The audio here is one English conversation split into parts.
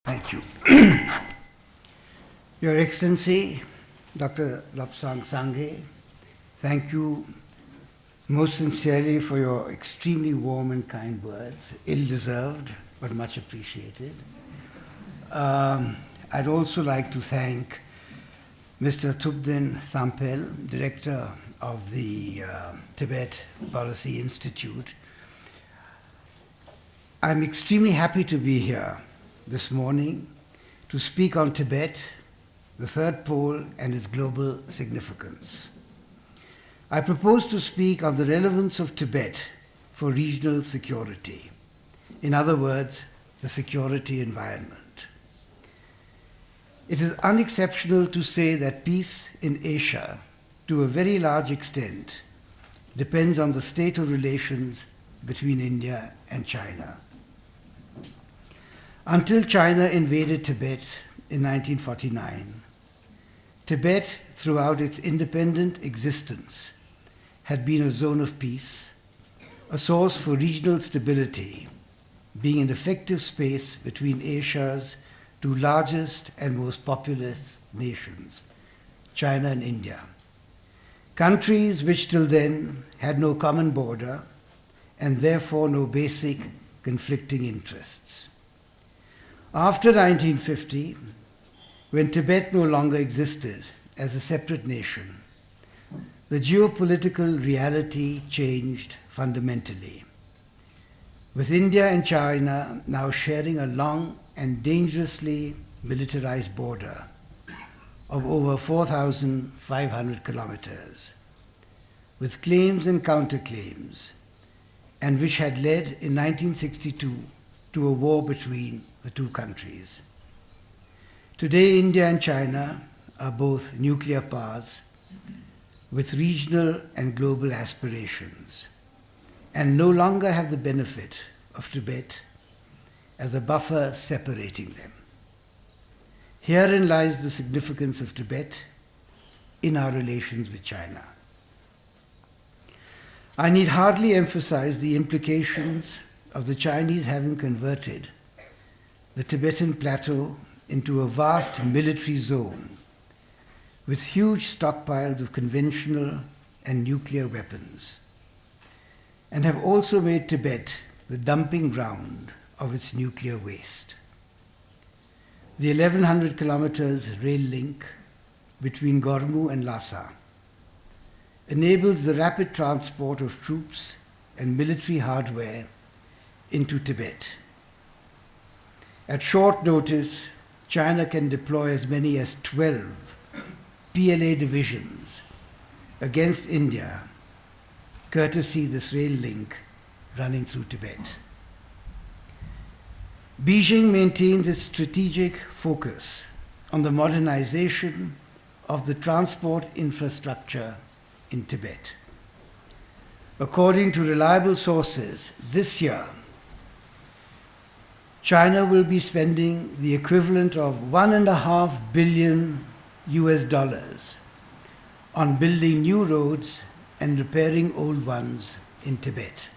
Thank you. Your Excellency, Dr. Lobsang Sanghe, thank you most sincerely for your extremely warm and kind words, ill-deserved, but much appreciated. I'd also like to thank Mr. Thubden Sampel, Director of the Tibet Policy Institute. I'm extremely happy to be here this morning to speak on Tibet, the third pole, and its global significance. I propose to speak on the relevance of Tibet for regional security. In other words, the security environment. It is unexceptional to say that peace in Asia, to a very large extent, depends on the state of relations between India and China. Until China invaded Tibet in 1949, Tibet, throughout its independent existence, had been a zone of peace, a source for regional stability, being an effective space between Asia's two largest and most populous nations, China and India. Countries which till then had no common border and therefore no basic conflicting interests. After 1950, when Tibet no longer existed as a separate nation, the geopolitical reality changed fundamentally. With India and China now sharing a long and dangerously militarized border of over 4,500 kilometers, with claims and counterclaims, and which had led in 1962 to a war between the two countries. Today, India and China are both nuclear powers with regional and global aspirations, and no longer have the benefit of Tibet as a buffer separating them. Herein lies the significance of Tibet in our relations with China. I need hardly emphasize the implications of the Chinese having converted the Tibetan plateau into a vast military zone with huge stockpiles of conventional and nuclear weapons, and have also made Tibet the dumping ground of its nuclear waste. The 1,100 kilometers rail link between Gormu and Lhasa enables the rapid transport of troops and military hardware into Tibet. At short notice, China can deploy as many as 12 PLA divisions against India, courtesy this rail link running through Tibet. Beijing maintains its strategic focus on the modernization of the transport infrastructure in Tibet. According to reliable sources, this year, China will be spending the equivalent of $1.5 billion on building new roads and repairing old ones in Tibet.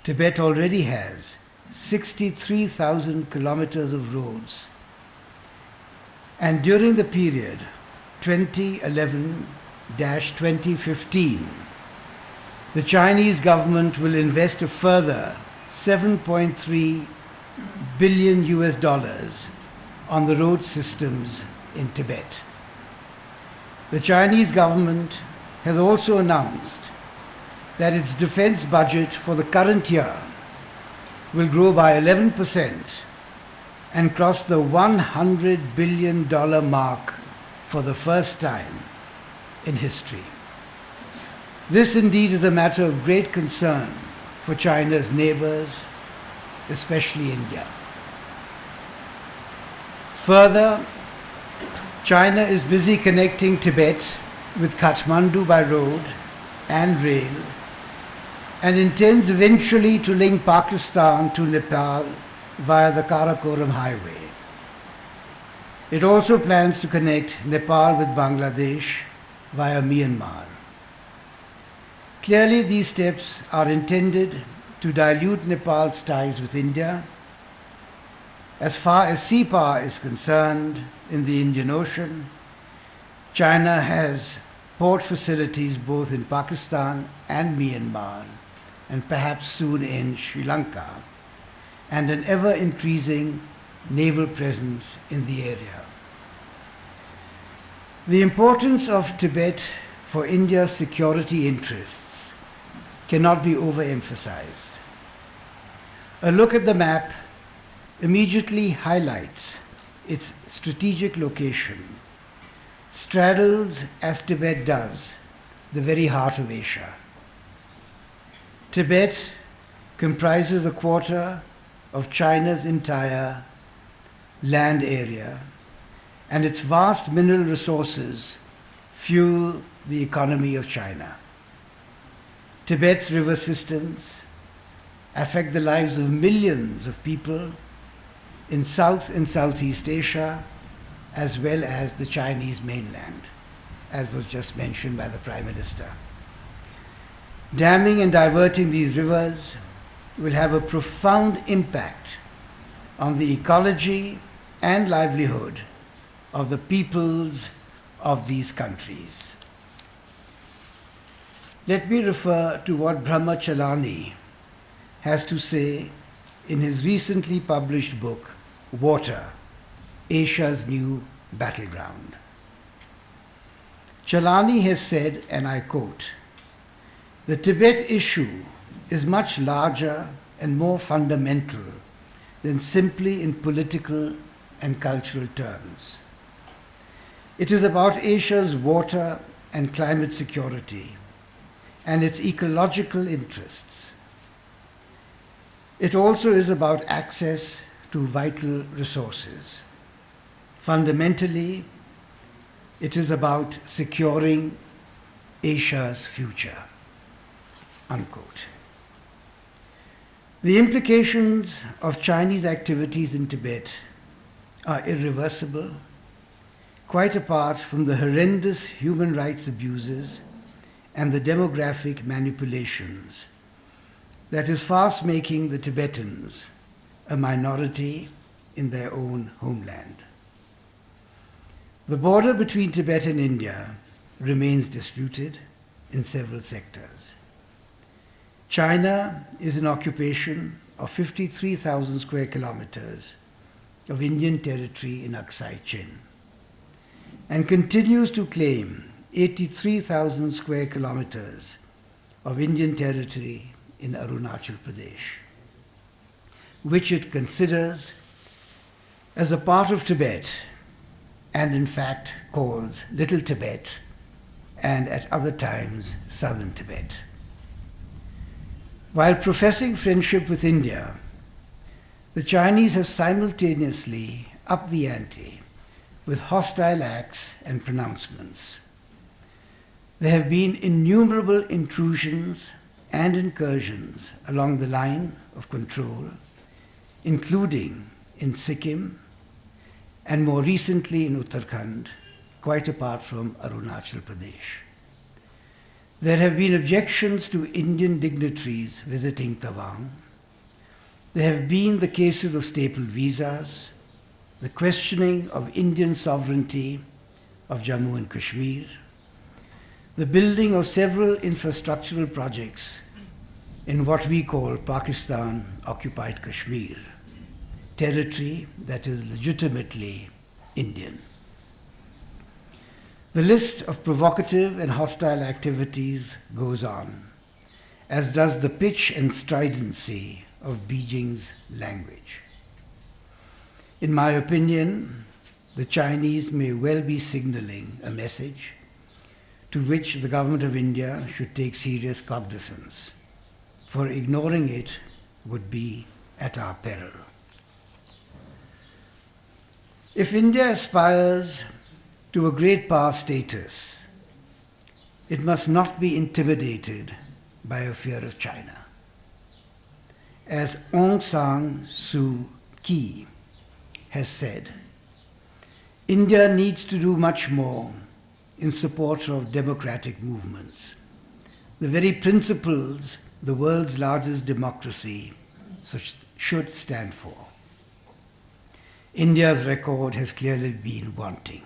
Tibet already has 63,000 kilometers of roads, and during the period 2011-2015, the Chinese government will invest a further $7.3 billion on the road systems in Tibet. The Chinese government has also announced that its defense budget for the current year will grow by 11% and cross the $100 billion mark for the first time in history. This indeed is a matter of great concern for China's neighbors, especially India. Further, China is busy connecting Tibet with Kathmandu by road and rail, and intends eventually to link Pakistan to Nepal via the Karakoram Highway. It also plans to connect Nepal with Bangladesh via Myanmar. Clearly, these steps are intended to dilute Nepal's ties with India As far as sea power is concerned, in the Indian Ocean, China has port facilities both in Pakistan and Myanmar, and perhaps soon in Sri Lanka, and an ever-increasing naval presence in the area. The importance of Tibet for India's security interests cannot be overemphasized. A look at the map immediately highlights its strategic location, straddles, as Tibet does, the very heart of Asia. Tibet comprises a quarter of China's entire land area, and its vast mineral resources fuel the economy of China. Tibet's river systems affect the lives of millions of people in South and Southeast Asia, as well as the Chinese mainland, as was just mentioned by the Prime Minister. Damming and diverting these rivers will have a profound impact on the ecology and livelihood of the peoples of these countries. Let me refer to what Brahma Chalani has to say in his recently published book, Water, Asia's New Battleground. Chalani has said, and I quote, "The Tibet issue is much larger and more fundamental than simply in political and cultural terms. It is about Asia's water and climate security and its ecological interests. It also is about access to vital resources. Fundamentally, it is about securing Asia's future." Unquote. The implications of Chinese activities in Tibet are irreversible, quite apart from the horrendous human rights abuses and the demographic manipulations that is fast making the Tibetans a minority in their own homeland. The border between Tibet and India remains disputed in several sectors. China is in occupation of 53,000 square kilometers of Indian territory in Aksai Chin and continues to claim 83,000 square kilometers of Indian territory in Arunachal Pradesh, which it considers as a part of Tibet and in fact calls Little Tibet and at other times Southern Tibet. While professing friendship with India, the Chinese have simultaneously upped the ante with hostile acts and pronouncements. There have been innumerable intrusions and incursions along the line of control, including in Sikkim and more recently in Uttarakhand, quite apart from Arunachal Pradesh. There have been objections to Indian dignitaries visiting Tawang. There have been the cases of stapled visas, the questioning of Indian sovereignty of Jammu and Kashmir, the building of several infrastructural projects in what we call Pakistan-occupied Kashmir, territory that is legitimately Indian. The list of provocative and hostile activities goes on, as does the pitch and stridency of Beijing's language. In my opinion, the Chinese may well be signaling a message to which the government of India should take serious cognizance, for ignoring it would be at our peril. If India aspires to a great power status, it must not be intimidated by a fear of China. As Aung San Suu Kyi has said, India needs to do much more in support of democratic movements, the very principles the world's largest democracy should stand for. India's record has clearly been wanting.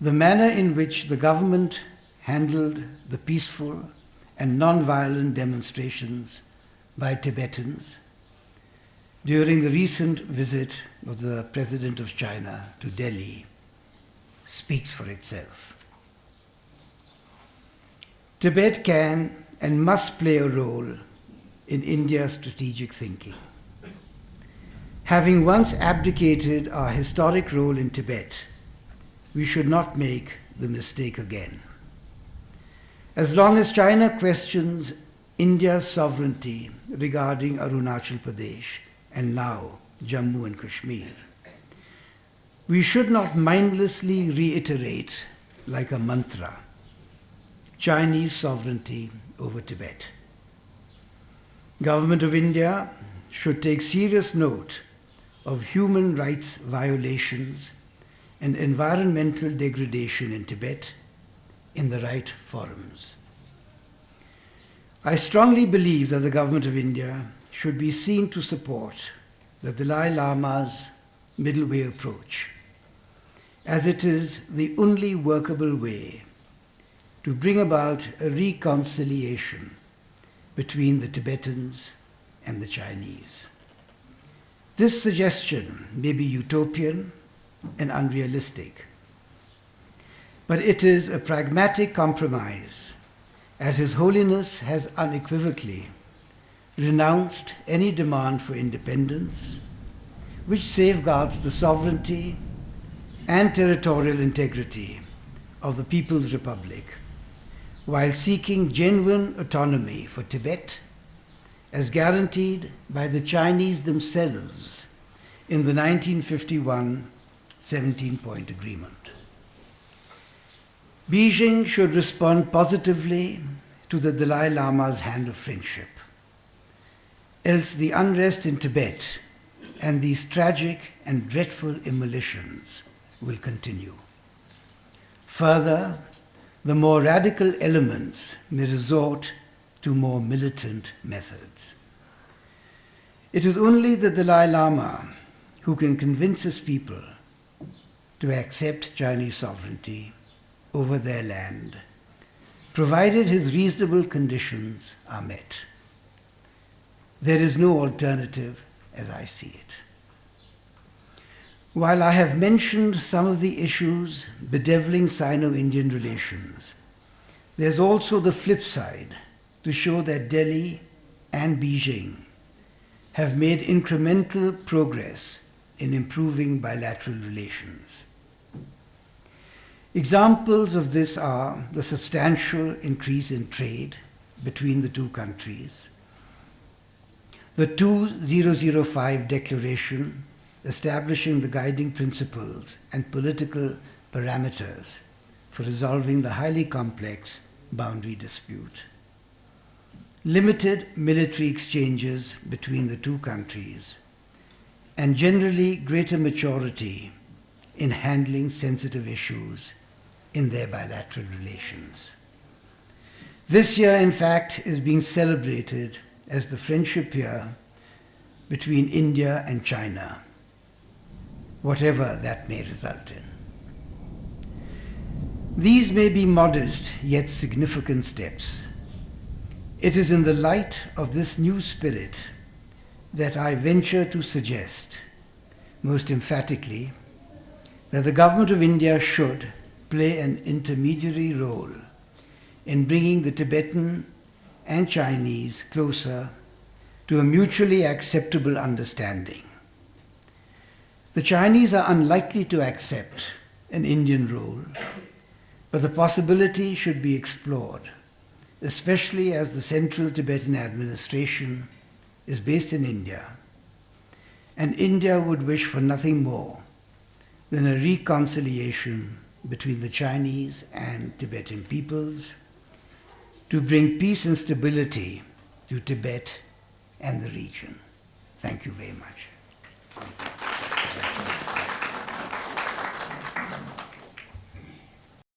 The manner in which the government handled the peaceful and non-violent demonstrations by Tibetans during the recent visit of the President of China to Delhi speaks for itself. Tibet can and must play a role in India's strategic thinking. Having once abdicated our historic role in Tibet, we should not make the mistake again. As long as China questions India's sovereignty regarding Arunachal Pradesh and now Jammu and Kashmir, we should not mindlessly reiterate like a mantra Chinese sovereignty over Tibet. Government of India should take serious note of human rights violations and environmental degradation in Tibet in the right forums. I strongly believe that the Government of India should be seen to support the Dalai Lama's middle way approach, as it is the only workable way to bring about a reconciliation between the Tibetans and the Chinese. This suggestion may be utopian and unrealistic, but it is a pragmatic compromise, as His Holiness has unequivocally renounced any demand for independence, which safeguards the sovereignty and territorial integrity of the People's Republic, while seeking genuine autonomy for Tibet, as guaranteed by the Chinese themselves in the 1951 17-point agreement. Beijing should respond positively to the Dalai Lama's hand of friendship, else the unrest in Tibet and these tragic and dreadful immolations will continue. Further, the more radical elements may resort to more militant methods. It is only the Dalai Lama who can convince his people to accept Chinese sovereignty over their land, provided his reasonable conditions are met. There is no alternative as I see it. While I have mentioned some of the issues bedeviling Sino-Indian relations, there's also the flip side to show that Delhi and Beijing have made incremental progress in improving bilateral relations. Examples of this are the substantial increase in trade between the two countries, the 2005 Declaration establishing the guiding principles and political parameters for resolving the highly complex boundary dispute, limited military exchanges between the two countries, and generally greater maturity in handling sensitive issues in their bilateral relations. This year, in fact, is being celebrated as the Friendship Year between India and China, whatever that may result in. These may be modest yet significant steps. It is in the light of this new spirit that I venture to suggest, most emphatically, that the Government of India should play an intermediary role in bringing the Tibetan and Chinese closer to a mutually acceptable understanding. The Chinese are unlikely to accept an Indian role, but the possibility should be explored, especially as the Central Tibetan administration is based in India, and India would wish for nothing more than a reconciliation between the Chinese and Tibetan peoples to bring peace and stability to Tibet and the region. Thank you very much.